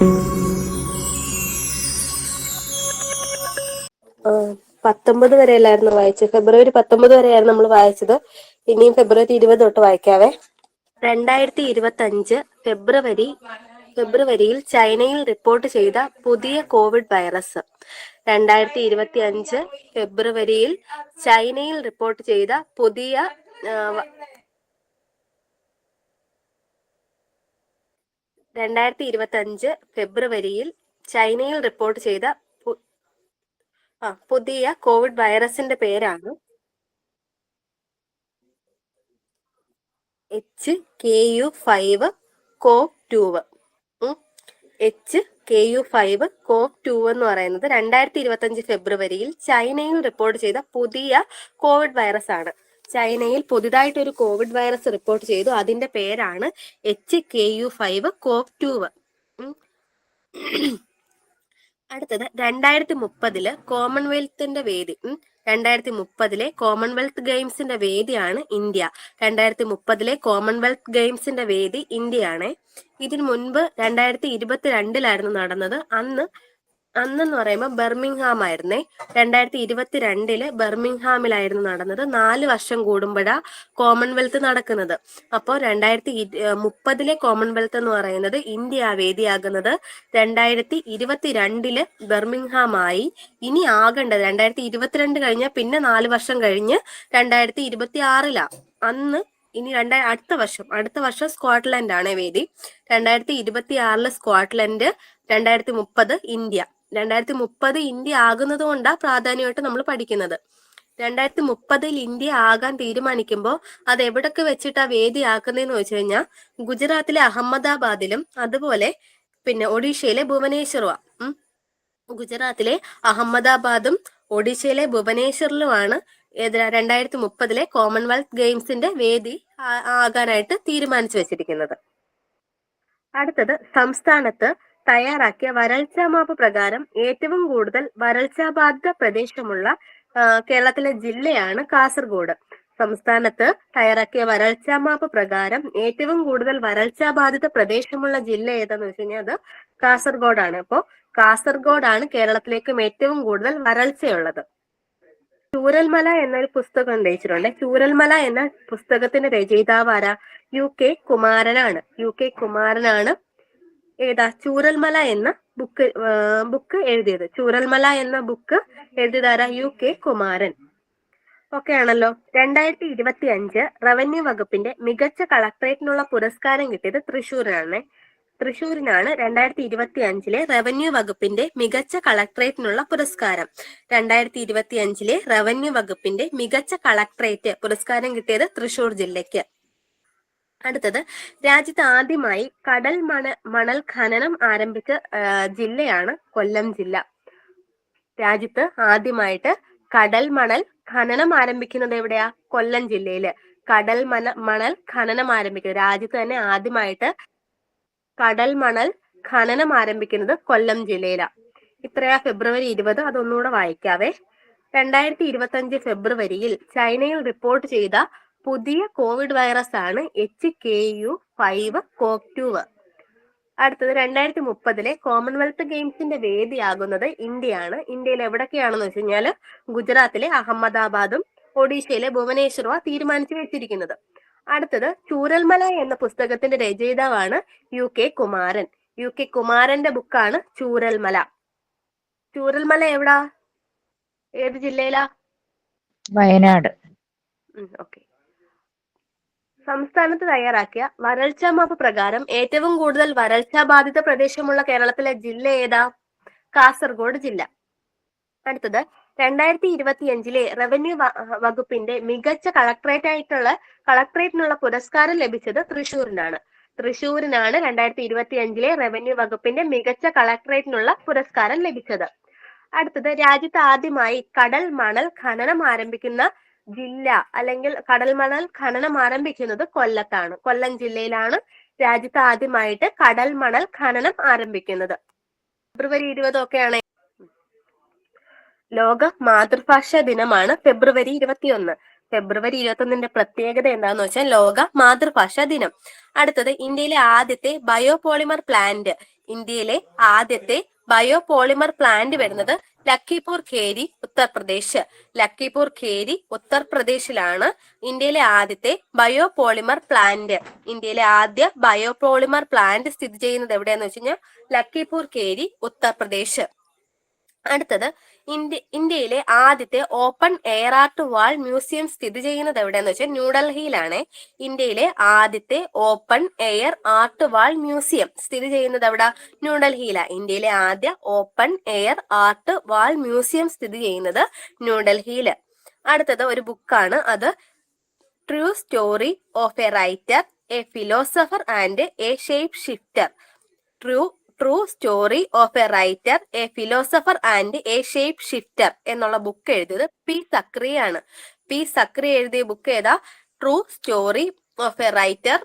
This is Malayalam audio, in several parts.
19 വരെയല്ലായിരുന്നു വായിച്ചത്. ഫെബ്രുവരി 19 വരെയായിരുന്നു നമ്മൾ വായിച്ചത്. ഇനിയും ഫെബ്രുവരി 20 തൊട്ട് വായിക്കാവേ. 2025 ഫെബ്രുവരിയിൽ ചൈനയിൽ റിപ്പോർട്ട് ചെയ്ത പുതിയ കോവിഡ് വൈറസ്. 2025 ഫെബ്രുവരിയിൽ ചൈനയിൽ റിപ്പോർട്ട് ചെയ്ത പുതിയ 2025 ഫെബ്രുവരിയിൽ ചൈനയിൽ റിപ്പോർട്ട് ചെയ്ത പുതിയ കോവിഡ് വൈറസിന്റെ പേരാണ് HKU5-CoV-2. HKU5-CoV-2 എന്ന് പറയുന്നത് 2025 ഫെബ്രുവരിയിൽ ചൈനയിൽ റിപ്പോർട്ട് ചെയ്ത പുതിയ കോവിഡ് വൈറസ് ആണ്. ചൈനയിൽ പുതിയതായിട്ടൊരു കോവിഡ് വൈറസ് റിപ്പോർട്ട് ചെയ്തു. അതിന്റെ പേരാണ് HKU5-CoV-2. അടുത്തത് 2030 കോമൺവെൽത്തിന്റെ വേദി. 2030 കോമൺവെൽത്ത് ഗെയിംസിന്റെ വേദിയാണ് ഇന്ത്യ. 2030 കോമൺവെൽത്ത് ഗെയിംസിന്റെ വേദി ഇന്ത്യയാണ്. ഇതിനു മുൻപ് 2022 നടന്നത്. അന്നെന്ന് പറയുമ്പോൾ ബർമിംഗ്ഹാം ആയിരുന്നേ. 2022 ബർമിംഗ്ഹാമിലായിരുന്നു നടന്നത്. 4 വർഷം കൂടുമ്പോഴാ കോമൺവെൽത്ത് നടക്കുന്നത്. അപ്പോൾ 2030 കോമൺവെൽത്ത് എന്ന് പറയുന്നത് ഇന്ത്യ വേദിയാകുന്നത് 2022 ബർമിംഗ്ഹാം ആയി. ഇനി ആകേണ്ടത് 2022 കഴിഞ്ഞാൽ പിന്നെ 4 വർഷം കഴിഞ്ഞ് 2026 അന്ന് ഇനി അടുത്ത വർഷം സ്കോട്ട്ലൻഡ് ആണ് വേദി. 2026 സ്കോട്ട്ലൻഡ്, 2030 ഇന്ത്യ. 2030 ഇന്ത്യ ആകുന്നത് കൊണ്ടാ പ്രാധാന്യമായിട്ട് നമ്മൾ പഠിക്കുന്നത്. 2030 ഇന്ത്യ ആകാൻ തീരുമാനിക്കുമ്പോൾ അത് എവിടൊക്കെ വെച്ചിട്ടാ വേദി ആക്കുന്നതെന്ന് വെച്ച് കഴിഞ്ഞാൽ ഗുജറാത്തിലെ അഹമ്മദാബാദിലും അതുപോലെ പിന്നെ ഒഡീഷയിലെ ഭുവനേശ്വറും. ഗുജറാത്തിലെ അഹമ്മദാബാദും ഒഡീഷയിലെ ഭുവനേശ്വറിലുമാണ് 2030 കോമൺവെൽത്ത് ഗെയിംസിന്റെ വേദി ആകാനായിട്ട് തീരുമാനിച്ചു വെച്ചിരിക്കുന്നത്. അടുത്തത് സംസ്ഥാനത്ത് തയ്യാറാക്കിയ വരൾച്ചാ മാപ്പ് പ്രകാരം ഏറ്റവും കൂടുതൽ വരൾച്ചാ ബാധിത പ്രദേശമുള്ള കേരളത്തിലെ ജില്ലയാണ് കാസർഗോഡ്. സംസ്ഥാനത്ത് തയ്യാറാക്കിയ വരൾച്ചാ മാപ്പ് പ്രകാരം ഏറ്റവും കൂടുതൽ വരൾച്ചാ ബാധിത പ്രദേശമുള്ള ജില്ല ഏതാന്ന് വെച്ച് കഴിഞ്ഞാൽ അത് കാസർഗോഡാണ്. അപ്പോൾ കാസർഗോഡാണ് കേരളത്തിലേക്കും ഏറ്റവും കൂടുതൽ വരൾച്ചയുള്ളത്. ചൂരൽമല എന്നൊരു പുസ്തകം ഉന്നയിച്ചിട്ടുണ്ട്. ചൂരൽമല എന്ന പുസ്തകത്തിന്റെ രചയിതാവ് ആരാ? UK കുമാരനാണ്. UK കുമാരനാണ് ചൂരൽമല എന്ന ബുക്ക് എഴുതിയത്. ചൂരൽമല എന്ന ബുക്ക് എഴുതിയതാരാ? UK കുമാരൻ. ഓക്കെ ആണല്ലോ. 2025 റവന്യൂ വകുപ്പിന്റെ മികച്ച കളക്ടറേറ്റിനുള്ള പുരസ്കാരം കിട്ടിയത് തൃശ്ശൂരിനാണ് 2025 റവന്യൂ വകുപ്പിന്റെ മികച്ച കളക്ടറേറ്റിനുള്ള പുരസ്കാരം. 2025 റവന്യൂ വകുപ്പിന്റെ മികച്ച കളക്ടറേറ്റ് പുരസ്കാരം കിട്ടിയത് തൃശ്ശൂർ ജില്ലയ്ക്ക്. അടുത്തത് രാജ്യത്ത് ആദ്യമായി കടൽ മണൽ ഖനനം ആരംഭിച്ച ജില്ലയാണ് കൊല്ലം ജില്ല. രാജ്യത്ത് ആദ്യമായിട്ട് കടൽ മണൽ ഖനനം ആരംഭിക്കുന്നത് എവിടെയാ? കൊല്ലം ജില്ലയില്. കടൽ മണൽ ഖനനം ആരംഭിക്കുന്നത് രാജ്യത്ത് തന്നെ ആദ്യമായിട്ട് കടൽ മണൽ ഖനനം ആരംഭിക്കുന്നത് കൊല്ലം ജില്ലയിലാണ്. ഇത്രയാ ഫെബ്രുവരി 20. അതൊന്നുകൂടെ വായിക്കാവേ. 2025 ഫെബ്രുവരിയിൽ ചൈനയിൽ റിപ്പോർട്ട് ചെയ്ത പുതിയ കോവിഡ് വൈറസ് ആണ് HKU5-CoV-2. അടുത്തത് 2030 കോമൺവെൽത്ത് ഗെയിംസിന്റെ വേദിയാകുന്നത് ഇന്ത്യയാണ്. ഇന്ത്യയിൽ എവിടൊക്കെയാണെന്ന് വെച്ച് കഴിഞ്ഞാൽ ഗുജറാത്തിലെ അഹമ്മദാബാദും ഒഡീഷയിലെ ഭുവനേശ്വറും തീരുമാനിച്ചു വെച്ചിരിക്കുന്നത്. അടുത്തത് ചൂരൽമല എന്ന പുസ്തകത്തിന്റെ രചയിതാവാണ് UK കുമാരൻ. UK കുമാരന്റെ ബുക്കാണ് ചൂരൽമല. ചൂരൽമല എവിടാ? ഏത് ജില്ലയിലാ? വയനാട്. ഓക്കെ. സംസ്ഥാനത്ത് തയ്യാറാക്കിയ വരൾച്ചാ മാപ്പ് പ്രകാരം ഏറ്റവും കൂടുതൽ വരൾച്ചാ ബാധിത പ്രദേശമുള്ള കേരളത്തിലെ ജില്ല ഏതാ? കാസർഗോഡ് ജില്ല. അടുത്തത് 2025 റവന്യൂ വകുപ്പിന്റെ മികച്ച കളക്ടറേറ്റിനുള്ള പുരസ്കാരം ലഭിച്ചത് തൃശ്ശൂരിനാണ്. 2025 റവന്യൂ വകുപ്പിന്റെ മികച്ച കളക്ടറേറ്റിനുള്ള പുരസ്കാരം ലഭിച്ചത്. അടുത്തത് രാജ്യത്ത് ആദ്യമായി കടൽ മണൽ ഖനനം ആരംഭിക്കുന്ന ജില്ല അല്ലെങ്കിൽ കടൽ മണൽ ഖനനം ആരംഭിക്കുന്നത് കൊല്ലത്താണ്. കൊല്ലം ജില്ലയിലാണ് രാജ്യത്ത് ആദ്യമായിട്ട് കടൽ മണൽ ഖനനം ആരംഭിക്കുന്നത്. ഫെബ്രുവരി 20 ഒക്കെയാണ്. ലോക മാതൃഭാഷാ ദിനമാണ് ഫെബ്രുവരി 21. ഫെബ്രുവരി 21 പ്രത്യേകത എന്താണെന്ന് വെച്ചാൽ ലോക മാതൃഭാഷാ ദിനം. അടുത്തത് ഇന്ത്യയിലെ ആദ്യത്തെ ബയോപോളിമർ പ്ലാന്റ്. ഇന്ത്യയിലെ ആദ്യത്തെ ബയോപോളിമർ പ്ലാന്റ് വരുന്നത് ലക്കിപൂർ ഖേരി, ഉത്തർപ്രദേശ്. ലക്കിപൂർ ഖേരി ഉത്തർപ്രദേശിലാണ് ഇന്ത്യയിലെ ആദ്യത്തെ ബയോപോളിമർ പ്ലാന്റ്. ഇന്ത്യയിലെ ആദ്യ ബയോപോളിമർ പ്ലാന്റ് സ്ഥിതി ചെയ്യുന്നത് എവിടെയാന്ന് വെച്ച് കഴിഞ്ഞാൽ ലക്കിപൂർ ഖേരി, ഉത്തർപ്രദേശ്. അടുത്തത് ഇന്ത്യയിലെ ആദ്യത്തെ open air art wall museum സ്ഥിതി ചെയ്യുന്നത് എവിടെയെന്ന് വെച്ചാൽ ന്യൂഡൽഹിയിലാണ്. ഇന്ത്യയിലെ ആദ്യത്തെ open air art wall museum സ്ഥിതി ചെയ്യുന്നത് എവിടെ? ന്യൂഡൽഹിയിലാണ്. ഇന്ത്യയിലെ ആദ്യ open air art wall museum സ്ഥിതി ചെയ്യുന്നത് ന്യൂഡൽഹിയിൽ. അടുത്തത് ഒരു ബുക്കാണ്, അത് true story of a writer, a philosopher and a shape shifter. True story of a writer, a philosopher and a shape shifter എന്നുള്ള ബുക്ക് എഴുതിയത് പി സക്രിയാണ്. പി സക്രി എഴുതിയ ബുക്ക് ഏതാ? True story of a writer,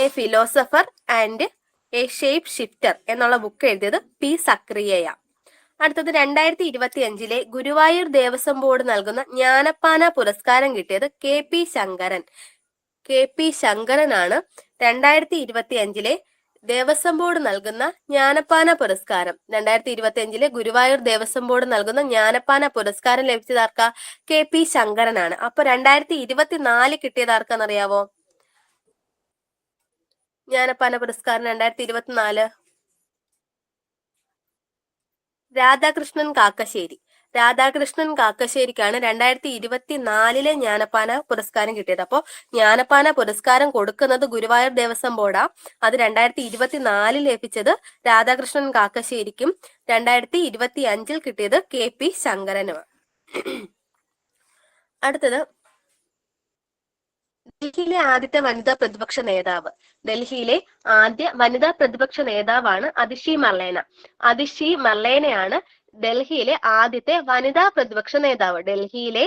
a philosopher and a shape shifter എന്നുള്ള ബുക്ക് എഴുതിയത് പി സക്രിയയാ. അടുത്തത് 2025 ഗുരുവായൂർ ദേവസ്വം ബോർഡ് നൽകുന്ന ജ്ഞാനപ്പാന പുരസ്കാരം കിട്ടിയത് K P Sankaran. K P ശങ്കരനാണ് 2025 ദേവസ്വം ബോർഡ് നൽകുന്ന ജ്ഞാനപ്പാന പുരസ്കാരം. 2025 ഗുരുവായൂർ ദേവസ്വം ബോർഡ് നൽകുന്ന ജ്ഞാനപ്പാന പുരസ്കാരം ലഭിച്ചതാർക്കാ? K P ശങ്കരനാണ്. അപ്പൊ 2024 കിട്ടിയത് ആർക്കാന്നറിയാവോ? ജ്ഞാനപ്പാന പുരസ്കാരം 2024 രാധാകൃഷ്ണൻ കാക്കശ്ശേരി. രാധാകൃഷ്ണൻ കാക്കശ്ശേരിക്കാണ് 2024 ജ്ഞാനപ്പാന പുരസ്കാരം കിട്ടിയത്. അപ്പോൾ ജ്ഞാനപ്പാന പുരസ്കാരം കൊടുക്കുന്നത് ഗുരുവായൂർ ദേവസ്വം ബോർഡാ. അത് 2024 ലഭിച്ചത് രാധാകൃഷ്ണൻ കാക്കശ്ശേരിക്കും 2025 കിട്ടിയത് കെ പി ശങ്കരനുമാണ്. അടുത്തത് ഡൽഹിയിലെ ആദ്യത്തെ വനിതാ പ്രതിപക്ഷ നേതാവ്. ഡൽഹിയിലെ ആദ്യ വനിതാ പ്രതിപക്ഷ നേതാവാണ് അതിഷി മർലേന. അതിഷി മർലേനയാണ് ഡൽഹിയിലെ ആദ്യത്തെ വനിതാ പ്രതിപക്ഷ നേതാവ്. ഡൽഹിയിലെ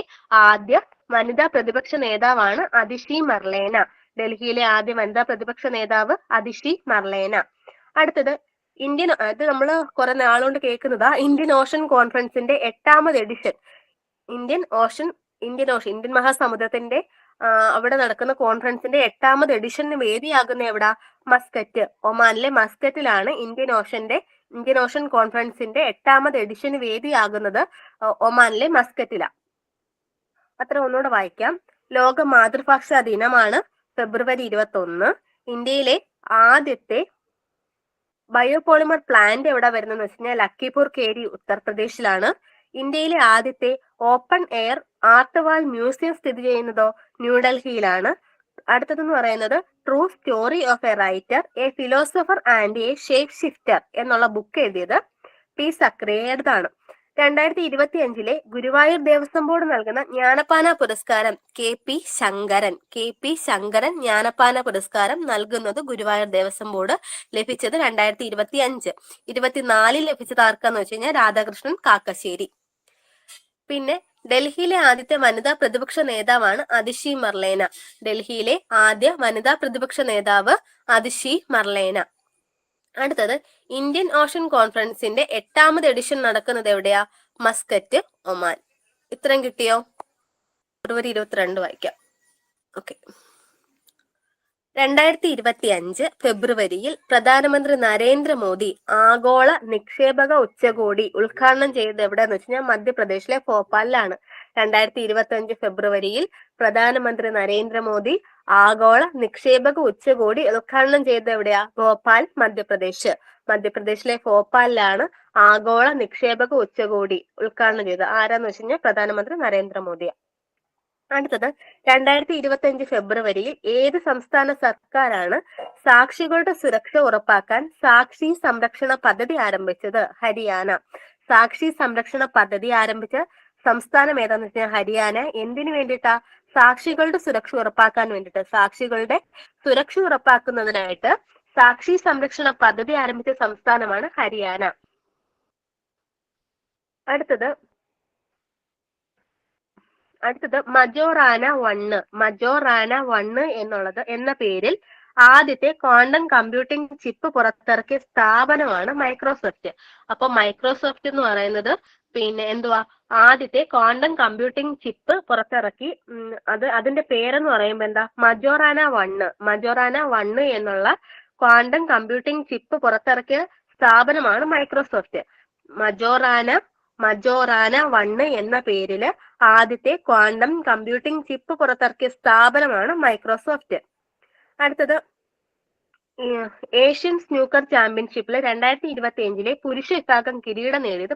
ആദ്യ വനിതാ പ്രതിപക്ഷ നേതാവാണ് അതിഷി മർലേന. ഡൽഹിയിലെ ആദ്യ വനിതാ പ്രതിപക്ഷ നേതാവ് അതിഷി മർലേന. അടുത്തത് ഇത് നമ്മൾ കുറെ നാളുകൊണ്ട് കേൾക്കുന്നതാ, ഇന്ത്യൻ ഓഷൻ കോൺഫറൻസിന്റെ 8ാമത് എഡിഷൻ. ഇന്ത്യൻ മഹാസമുദ്രത്തിന്റെ അവിടെ നടക്കുന്ന കോൺഫറൻസിന്റെ 8ാമത് എഡിഷന് വേദിയാകുന്ന എവിടാ? മസ്കറ്റ്, ഒമാനിലെ മസ്കറ്റിലാണ് ഇന്ത്യൻ ഓഷൻ കോൺഫറൻസിന്റെ 8ാമത് എഡിഷന് വേദിയാകുന്നത് ഒമാനിലെ മസ്കറ്റിലാണ്. അത്ര ഒന്നുകൂടെ വായിക്കാം. ലോക മാതൃഭാഷാ ദിനമാണ് ഫെബ്രുവരി 21. ഇന്ത്യയിലെ ആദ്യത്തെ ബയോപോളിമർ പ്ലാന്റ് എവിടെ വരുന്നതെന്ന് വെച്ച് കഴിഞ്ഞാൽ ലക്കിപൂർ ഖേരി, ഉത്തർപ്രദേശിലാണ്. ഇന്ത്യയിലെ ആദ്യത്തെ open air art wall museum സ്ഥിതി ചെയ്യുന്നതോ ന്യൂഡൽഹിയിലാണ്. അടുത്തതെന്ന് പറയുന്നത് true story of a writer, a philosopher and a shape shifter എന്നുള്ള ബുക്ക് എഴുതിയത് പി സക്രിയയുടേതാണ്. 2025 ഗുരുവായൂർ ദേവസ്വം ബോർഡ് നൽകുന്ന ജ്ഞാനപ്പാന പുരസ്കാരം K P Sankaran. K P Sankaran Jnanappana പുരസ്കാരം നൽകുന്നത് ഗുരുവായൂർ ദേവസ്വം ബോർഡ്. ലഭിച്ചത് 2025. 24 ലഭിച്ചത് ആർക്കാന്ന് വെച്ച് കഴിഞ്ഞാൽ രാധാകൃഷ്ണൻ കാക്കശ്ശേരി. പിന്നെ ഡൽഹിയിലെ ആദ്യത്തെ വനിതാ പ്രതിപക്ഷ നേതാവാണ് അതിഷി മർലേന. ഡൽഹിയിലെ ആദ്യ വനിതാ പ്രതിപക്ഷ നേതാവ് അതിഷി മർലേന. അടുത്തത് ഇന്ത്യൻ ഓഷൻ കോൺഫറൻസിന്റെ 8ാമത് എഡിഷൻ നടക്കുന്നത് എവിടെയാ? Muscat, Oman. ഇത്രയും കിട്ടിയോ? ഫെബ്രുവരി 22 വായിക്കാം. ഓക്കെ. 2025 ഫെബ്രുവരിയിൽ പ്രധാനമന്ത്രി നരേന്ദ്രമോദി ആഗോള നിക്ഷേപക ഉച്ചകോടി ഉദ്ഘാടനം ചെയ്തത് എവിടെയെന്ന് വെച്ച് കഴിഞ്ഞാൽ മധ്യപ്രദേശിലെ ഭോപ്പാലിലാണ്. 2025 ഫെബ്രുവരിയിൽ പ്രധാനമന്ത്രി നരേന്ദ്രമോദി ആഗോള നിക്ഷേപക ഉച്ചകോടി ഉദ്ഘാടനം ചെയ്തത് എവിടെയാ? ഭോപ്പാൽ, മധ്യപ്രദേശ്. മധ്യപ്രദേശിലെ ഭോപ്പാലിലാണ് ആഗോള നിക്ഷേപക ഉച്ചകോടി ഉദ്ഘാടനം ചെയ്തത്. ആരാന്ന് വെച്ച് കഴിഞ്ഞാൽ പ്രധാനമന്ത്രി നരേന്ദ്രമോദിയാണ്. അടുത്തത് 2025 ഫെബ്രുവരിയിൽ ഏത് സംസ്ഥാന സർക്കാരാണ് സാക്ഷികളുടെ സുരക്ഷ ഉറപ്പാക്കാൻ സാക്ഷി സംരക്ഷണ പദ്ധതി ആരംഭിച്ചത്? ഹരിയാന. സാക്ഷി സംരക്ഷണ പദ്ധതി ആരംഭിച്ച സംസ്ഥാനം ഏതാന്ന് വെച്ചാൽ ഹരിയാന. എന്തിനു വേണ്ടിയിട്ടാ? സാക്ഷികളുടെ സുരക്ഷ ഉറപ്പാക്കാൻ വേണ്ടിയിട്ട്. സാക്ഷികളുടെ സുരക്ഷ ഉറപ്പാക്കുന്നതിനായിട്ട് സാക്ഷി സംരക്ഷണ പദ്ധതി ആരംഭിച്ച സംസ്ഥാനമാണ് ഹരിയാന. അടുത്തത് മജോറാന 1 എന്ന പേരിൽ ആദ്യത്തെ ക്വാണ്ടം കമ്പ്യൂട്ടിംഗ് ചിപ്പ് പുറത്തിറക്കിയ സ്ഥാപനമാണ് മൈക്രോസോഫ്റ്റ്. അപ്പൊ മൈക്രോസോഫ്റ്റ് എന്ന് പറയുന്നത് പിന്നെ എന്തുവാ, ആദ്യത്തെ ക്വാണ്ടം കമ്പ്യൂട്ടിംഗ് ചിപ്പ് പുറത്തിറക്കി. അതിന്റെ പേരെന്ന് പറയുമ്പോ എന്താ, മജോറാന 1 എന്നുള്ള ക്വാണ്ടം കമ്പ്യൂട്ടിംഗ് ചിപ്പ് പുറത്തിറക്കിയ സ്ഥാപനമാണ് മൈക്രോസോഫ്റ്റ്. മജോറാന 1 എന്ന പേരില് ആദ്യത്തെ ക്വാണ്ടം കമ്പ്യൂട്ടിംഗ് ചിപ്പ് പുറത്തിറക്കിയ സ്ഥാപനമാണ് മൈക്രോസോഫ്റ്റ്. അടുത്തത് ഏഷ്യൻ സ്നൂക്കർ ചാമ്പ്യൻഷിപ്പിൽ 2025 പുരുഷ വിഭാഗം കിരീടം നേടിയത്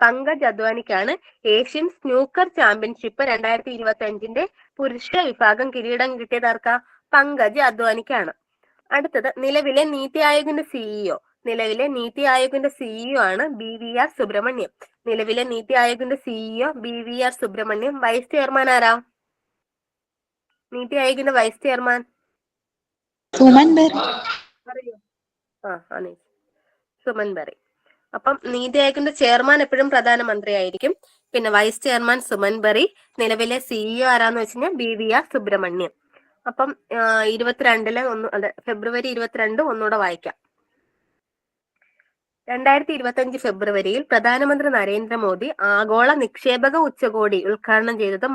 പങ്കജ് അദ്വാനിക്കാണ് ഏഷ്യൻ സ്നൂക്കർ ചാമ്പ്യൻഷിപ്പ് 2025 പുരുഷ വിഭാഗം കിരീടം കിട്ടിയത് ആർക്കാ? പങ്കജ് അദ്വാനിക്കാണ്. അടുത്തത് നിലവിലെ നീതി ആയോഗിന്റെ സിഇഒ ആണ് BVR സുബ്രഹ്മണ്യം. വൈസ് ചെയർമാൻ ആരാ? നീതി ആയോഗിന്റെ വൈസ് ചെയർമാൻ സുമൻ ബെറി. സുമൻ ബെറി. അപ്പം നീതി ആയോഗിന്റെ ചെയർമാൻ എപ്പോഴും പ്രധാനമന്ത്രി ആയിരിക്കും. പിന്നെ വൈസ് ചെയർമാൻ സുമൻ ബെറി. നിലവിലെ സിഇഒ ആരാന്ന് വെച്ച് കഴിഞ്ഞാൽ BVR സുബ്രഹ്മണ്യം. അപ്പം 22 ഫെബ്രുവരി 22 ഒന്നുകൂടെ വായിക്കാം. 2025 ഫെബ്രുവരിയിൽ പ്രധാനമന്ത്രി നരേന്ദ്രമോദി ആഗോള നിക്ഷേപക ഉച്ചകോടി ഉദ്ഘാടനം ചെയ്തത്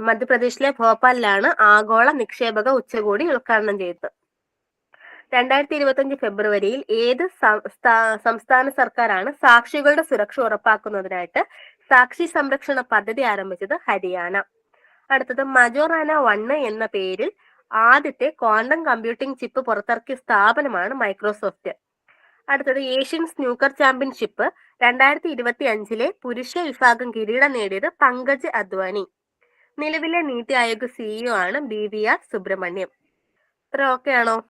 മധ്യപ്രദേശിലെ ഭോപ്പാലിലാണ് ആഗോള നിക്ഷേപക ഉച്ചകോടി ഉദ്ഘാടനം ചെയ്തത്. 2025 ഫെബ്രുവരിയിൽ ഏത് സംസ്ഥാന സർക്കാരാണ് സാക്ഷികളുടെ സുരക്ഷ ഉറപ്പാക്കുന്നതിനായിട്ട് സാക്ഷി സംരക്ഷണ പദ്ധതി ആരംഭിച്ചത്? ഹരിയാന. അടുത്തത് മജോറാന 1 എന്ന പേരിൽ ആദ്യത്തെ ക്വാണ്ടം കമ്പ്യൂട്ടിംഗ് ചിപ്പ് പുറത്തിറക്കിയ സ്ഥാപനമാണ് മൈക്രോസോഫ്റ്റ്. അടുത്തത് ഏഷ്യൻ സ്നൂക്കർ ചാമ്പ്യൻഷിപ്പ് 2025 പുരുഷ വിഭാഗം കിരീടം നേടിയത് പങ്കജ് അദ്വാനി. നിലവിലെ നീതി ആയോഗ് സിഇഒ ആണ് BVR സുബ്രഹ്മണ്യം. ഇത്ര ഓക്കെ ആണോ?